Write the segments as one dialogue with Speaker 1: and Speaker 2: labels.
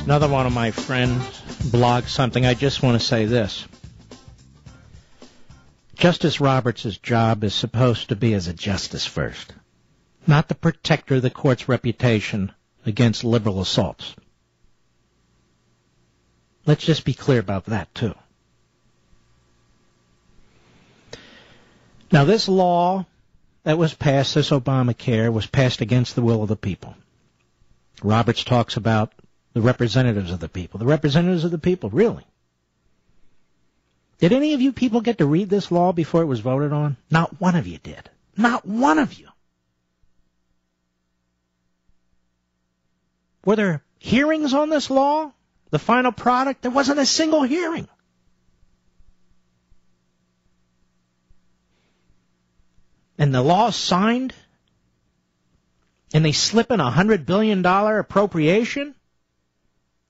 Speaker 1: Another one of my friends blogged something. I just want to say this. Justice Roberts' job is supposed to be as a justice first, not the protector of the court's reputation against liberal assaults. Let's just be clear about that, too. Now, this law that was passed, this Obamacare, was passed against the will of the people. Roberts talks about the representatives of the people. The representatives of the people, really? Did any of you people get to read this law before it was voted on? Not one of you did. Not one of you. Were there hearings on this law? The final product? There wasn't a single hearing. And the law signed? And they slip in $100 billion appropriation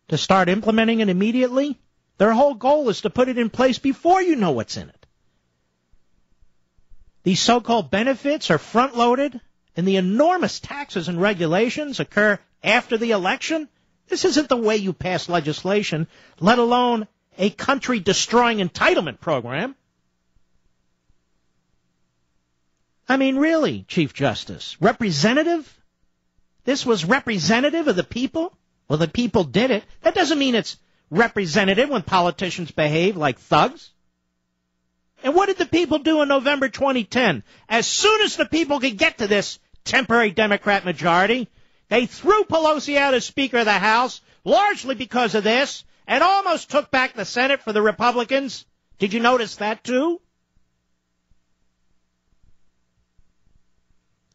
Speaker 1: to start implementing it immediately? Their whole goal is to put it in place before you know what's in it. These so-called benefits are front-loaded, and the enormous taxes and regulations occur after the election. This isn't the way you pass legislation, let alone a country-destroying entitlement program. I mean, really, Chief Justice, representative? This was representative of the people? Well, the people did it. That doesn't mean it's representative when politicians behave like thugs. And what did the people do in November 2010? As soon as the people could get to this temporary Democrat majority, they threw Pelosi out as Speaker of the House, largely because of this, and almost took back the Senate for the Republicans. Did you notice that, too?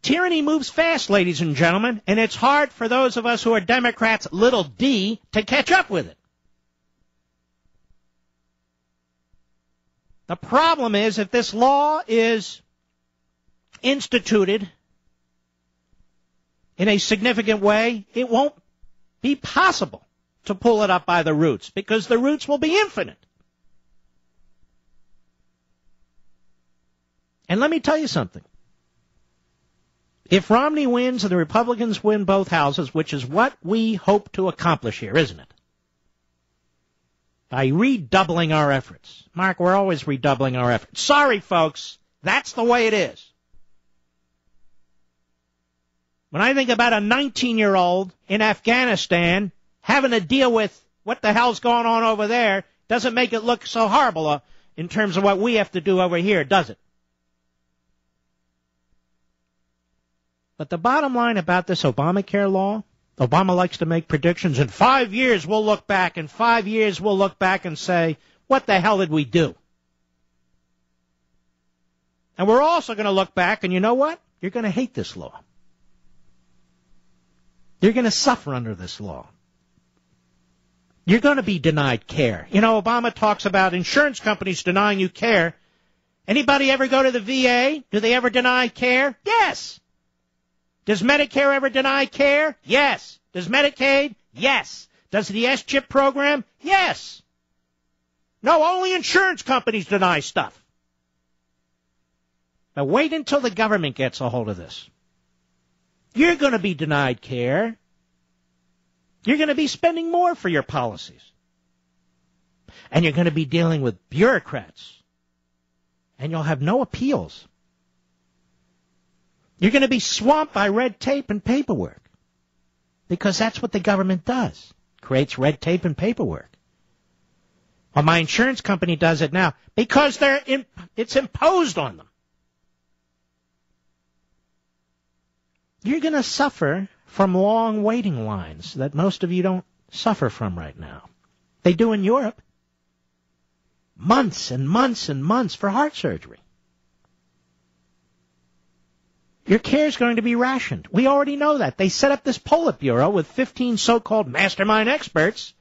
Speaker 1: Tyranny moves fast, ladies and gentlemen, and it's hard for those of us who are Democrats, little d, to catch up with it. The problem is, if this law is instituted in a significant way, it won't be possible to pull it up by the roots, because the roots will be infinite. And let me tell you something. If Romney wins and the Republicans win both houses, which is what we hope to accomplish here, isn't it? By redoubling our efforts. Mark, we're always redoubling our efforts. Sorry, folks. That's the way it is. When I think about a 19-year-old in Afghanistan having to deal with what the hell's going on over there, doesn't make it look so horrible in terms of what we have to do over here, does it? But the bottom line about this Obamacare law, Obama likes to make predictions. In 5 years, we'll look back. In 5 years, we'll look back and say, what the hell did we do? And we're also going to look back, and you know what? You're going to hate this law. You're going to suffer under this law. You're going to be denied care. You know, Obama talks about insurance companies denying you care. Anybody ever go to the VA? Do they ever deny care? Yes. Does Medicare ever deny care? Yes. Does Medicaid? Yes. Does the S-CHIP program? Yes. No, only insurance companies deny stuff. Now wait until the government gets a hold of this. You're going to be denied care. You're going to be spending more for your policies. And you're going to be dealing with bureaucrats. And you'll have no appeals. You're going to be swamped by red tape and paperwork. Because that's what the government does. Creates red tape and paperwork. Well, my insurance company does it now. Because it's imposed on them. You're going to suffer from long waiting lines that most of you don't suffer from right now. They do in Europe. Months and months and months for heart surgery. Your care is going to be rationed. We already know that. They set up this Politburo with 15 so-called mastermind experts.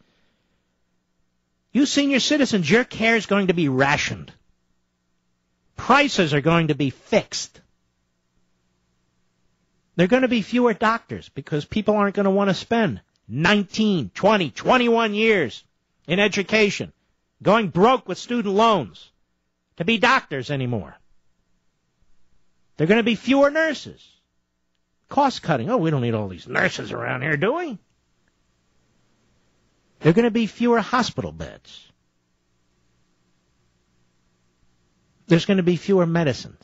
Speaker 1: You senior citizens, your care is going to be rationed. Prices are going to be fixed. There are going to be fewer doctors because people aren't going to want to spend 19, 20, 21 years in education, going broke with student loans to be doctors anymore. There are going to be fewer nurses. Cost cutting. Oh, we don't need all these nurses around here, do we? There are going to be fewer hospital beds. There's going to be fewer medicines,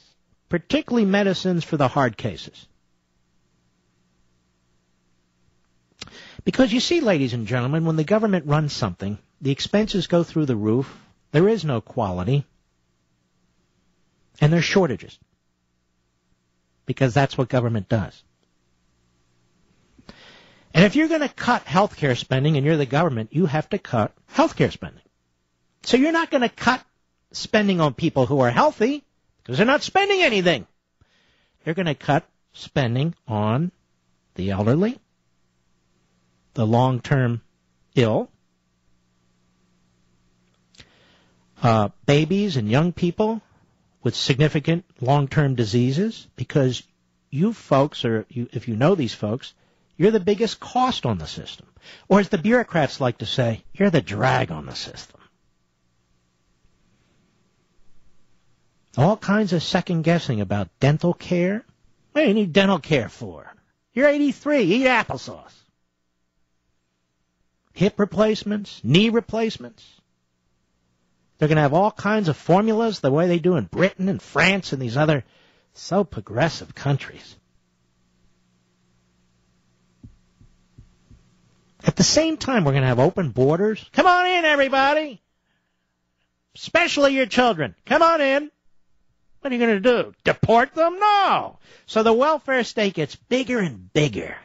Speaker 1: particularly medicines for the hard cases. Because you see, ladies and gentlemen, when the government runs something, the expenses go through the roof, there is no quality, and there's shortages. Because that's what government does. And if you're going to cut health care spending and you're the government, you have to cut health care spending. So you're not going to cut spending on people who are healthy because they're not spending anything. They're going to cut spending on the elderly, the long-term ill, babies and young people with significant long-term diseases, because you folks, if you know these folks, you're the biggest cost on the system. Or as the bureaucrats like to say, you're the drag on the system. All kinds of second-guessing about dental care. What do you need dental care for? You're 83, eat applesauce. Hip replacements, knee replacements. They're going to have all kinds of formulas the way they do in Britain and France and these other so progressive countries. At the same time, we're going to have open borders. Come on in, everybody. Especially your children. Come on in. What are you going to do? Deport them? No. So the welfare state gets bigger and bigger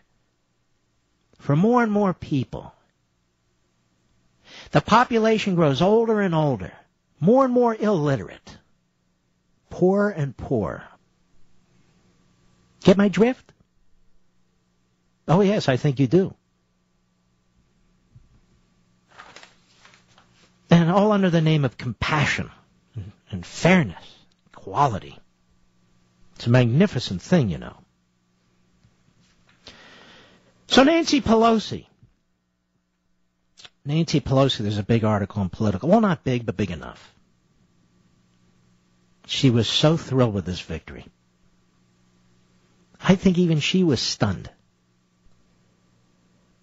Speaker 1: for more and more people. The population grows older and older, more and more illiterate, poorer and poorer. Get my drift? Oh, yes, I think you do. And all under the name of compassion and fairness, equality. It's a magnificent thing, you know. So Nancy Pelosi, there's a big article in Political. Well, not big, but big enough. She was so thrilled with this victory. I think even she was stunned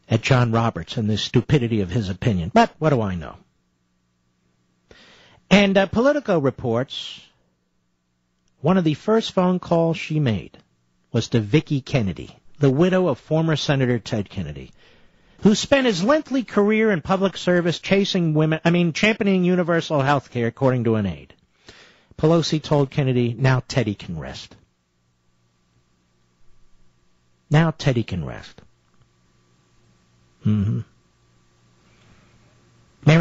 Speaker 1: at John Roberts and the stupidity of his opinion. But what do I know? And Politico reports one of the first phone calls she made was to Vicki Kennedy, the widow of former Senator Ted Kennedy, who spent his lengthy career in public service championing universal health care, according to an aide. Pelosi told Kennedy, now Teddy can rest. Now Teddy can rest. Mary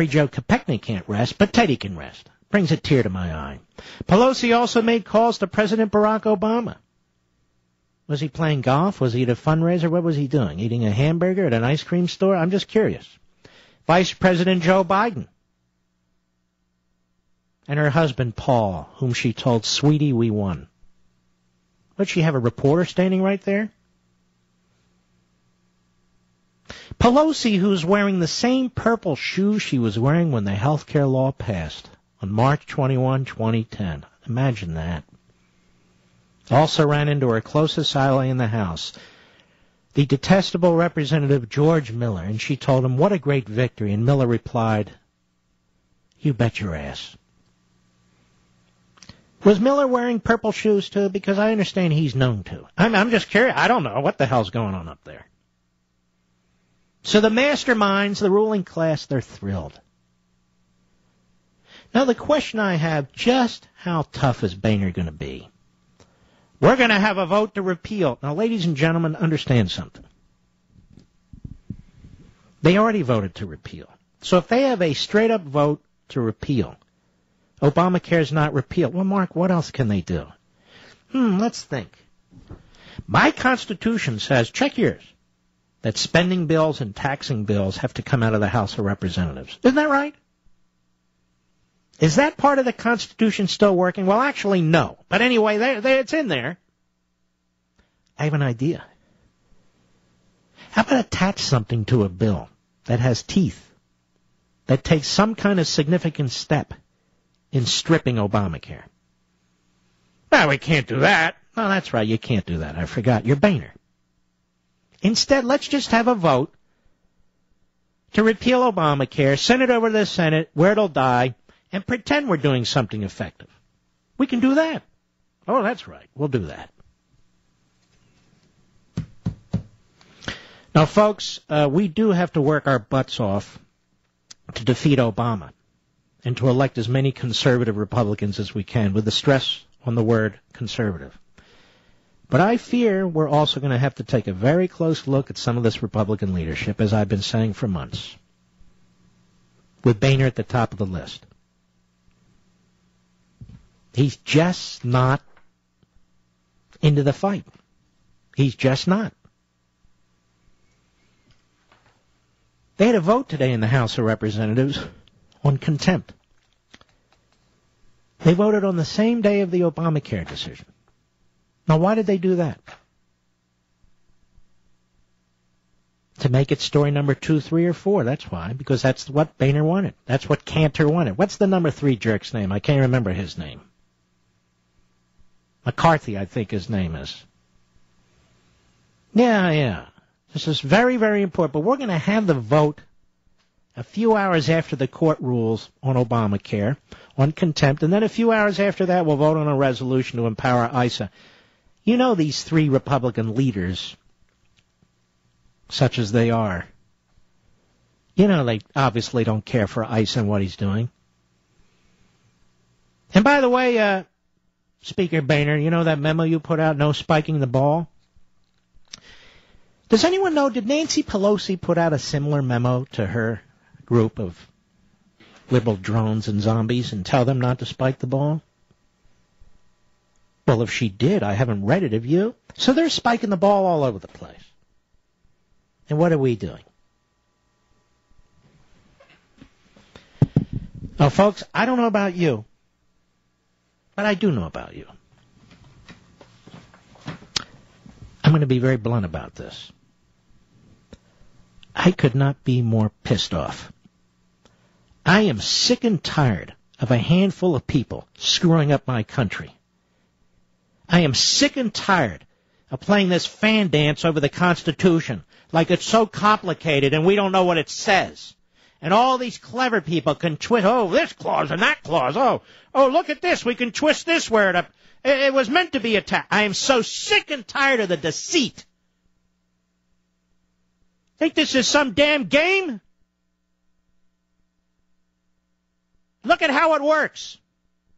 Speaker 1: Jo Kopechne can't rest, but Teddy can rest. Brings a tear to my eye. Pelosi also made calls to President Barack Obama. Was he playing golf? Was he at a fundraiser? What was he doing? Eating a hamburger at an ice cream store? I'm just curious. Vice President Joe Biden. And her husband, Paul, whom she told, sweetie, we won. Would she have a reporter standing right there? Pelosi, who's wearing the same purple shoes she was wearing when the health care law passed on March 21, 2010. Imagine that. Also ran into her closest ally in the House, the detestable Representative George Miller, and she told him, what a great victory. And Miller replied, you bet your ass. Was Miller wearing purple shoes too? Because I understand he's known to. I'm just curious. I don't know what the hell's going on up there. So the masterminds, the ruling class, they're thrilled. Now the question I have, just how tough is Boehner going to be? We're going to have a vote to repeal. Now, ladies and gentlemen, understand something. They already voted to repeal. So if they have a straight-up vote to repeal, Obamacare is not repealed. Well, Mark, what else can they do? Let's think. My Constitution says, check yours, that spending bills and taxing bills have to come out of the House of Representatives. Isn't that right? Is that part of the Constitution still working? Well, actually, no. But anyway, it's in there. I have an idea. How about attach something to a bill that has teeth, that takes some kind of significant step in stripping Obamacare? Well, we can't do that. Oh, that's right, you can't do that. I forgot. You're Boehner. Instead, let's just have a vote to repeal Obamacare, send it over to the Senate, where it'll die, and pretend we're doing something effective. We can do that. Oh, that's right. We'll do that. Now, folks, we do have to work our butts off to defeat Obama and to elect as many conservative Republicans as we can, with the stress on the word conservative. But I fear we're also going to have to take a very close look at some of this Republican leadership, as I've been saying for months, with Boehner at the top of the list. He's just not into the fight. He's just not. They had a vote today in the House of Representatives on contempt. They voted on the same day of the Obamacare decision. Now, why did they do that? To make it story number 2, 3, or 4. That's why. Because that's what Boehner wanted. That's what Cantor wanted. What's the number 3 jerk's name? I can't remember his name. McCarthy, I think his name is. Yeah. This is very, very important. But we're going to have the vote a few hours after the court rules on Obamacare, on contempt, and then a few hours after that we'll vote on a resolution to empower ISA. You know these 3 Republican leaders, such as they are, you know they obviously don't care for ISA and what he's doing. And by the way, Speaker Boehner, you know that memo you put out, no spiking the ball? Does anyone know, did Nancy Pelosi put out a similar memo to her group of liberal drones and zombies and tell them not to spike the ball? Well, if she did, I haven't read it. Have you? So they're spiking the ball all over the place. And what are we doing? Now, folks, I don't know about you, but I do know about you. I'm going to be very blunt about this. I could not be more pissed off. I am sick and tired of a handful of people screwing up my country. I am sick and tired of playing this fan dance over the Constitution like it's so complicated and we don't know what it says. And all these clever people can twist, this clause and that clause. Look at this. We can twist this word up. It was meant to be attacked. I am so sick and tired of the deceit. Think this is some damn game? Look at how it works.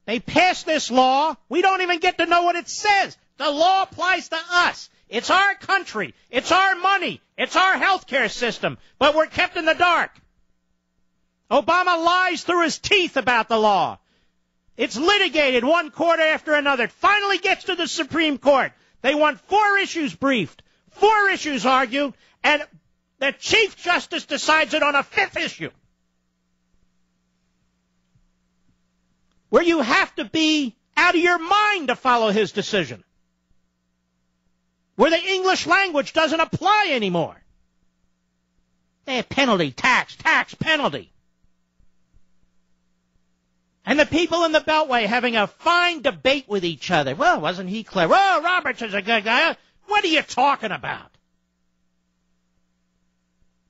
Speaker 1: They pass this law. We don't even get to know what it says. The law applies to us. It's our country. It's our money. It's our health care system. But we're kept in the dark. Obama lies through his teeth about the law. It's litigated one court after another. It finally gets to the Supreme Court. They want 4 issues briefed, 4 issues argued, and the Chief Justice decides it on a 5th issue. Where you have to be out of your mind to follow his decision. Where the English language doesn't apply anymore. Penalty, tax, penalty. And the people in the Beltway having a fine debate with each other. Well, wasn't he clever? Oh, Roberts is a good guy. What are you talking about?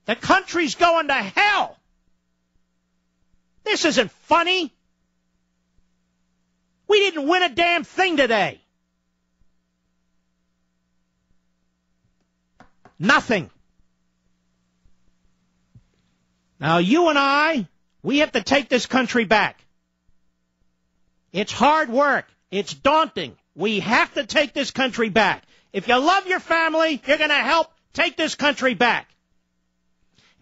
Speaker 1: The country's going to hell. This isn't funny. We didn't win a damn thing today. Nothing. Now, you and I, we have to take this country back. It's hard work. It's daunting. We have to take this country back. If you love your family, you're going to help take this country back.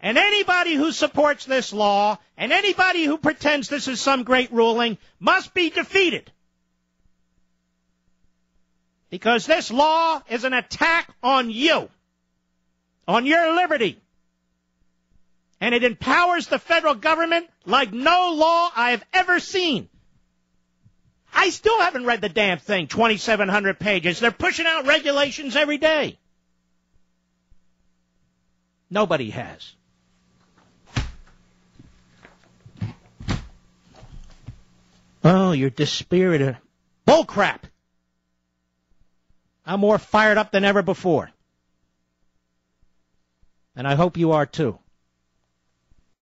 Speaker 1: And anybody who supports this law and anybody who pretends this is some great ruling must be defeated. Because this law is an attack on you, on your liberty. And it empowers the federal government like no law I have ever seen. I still haven't read the damn thing, 2,700 pages. They're pushing out regulations every day. Nobody has. Oh, you're dispirited. Bullcrap. I'm more fired up than ever before. And I hope you are too.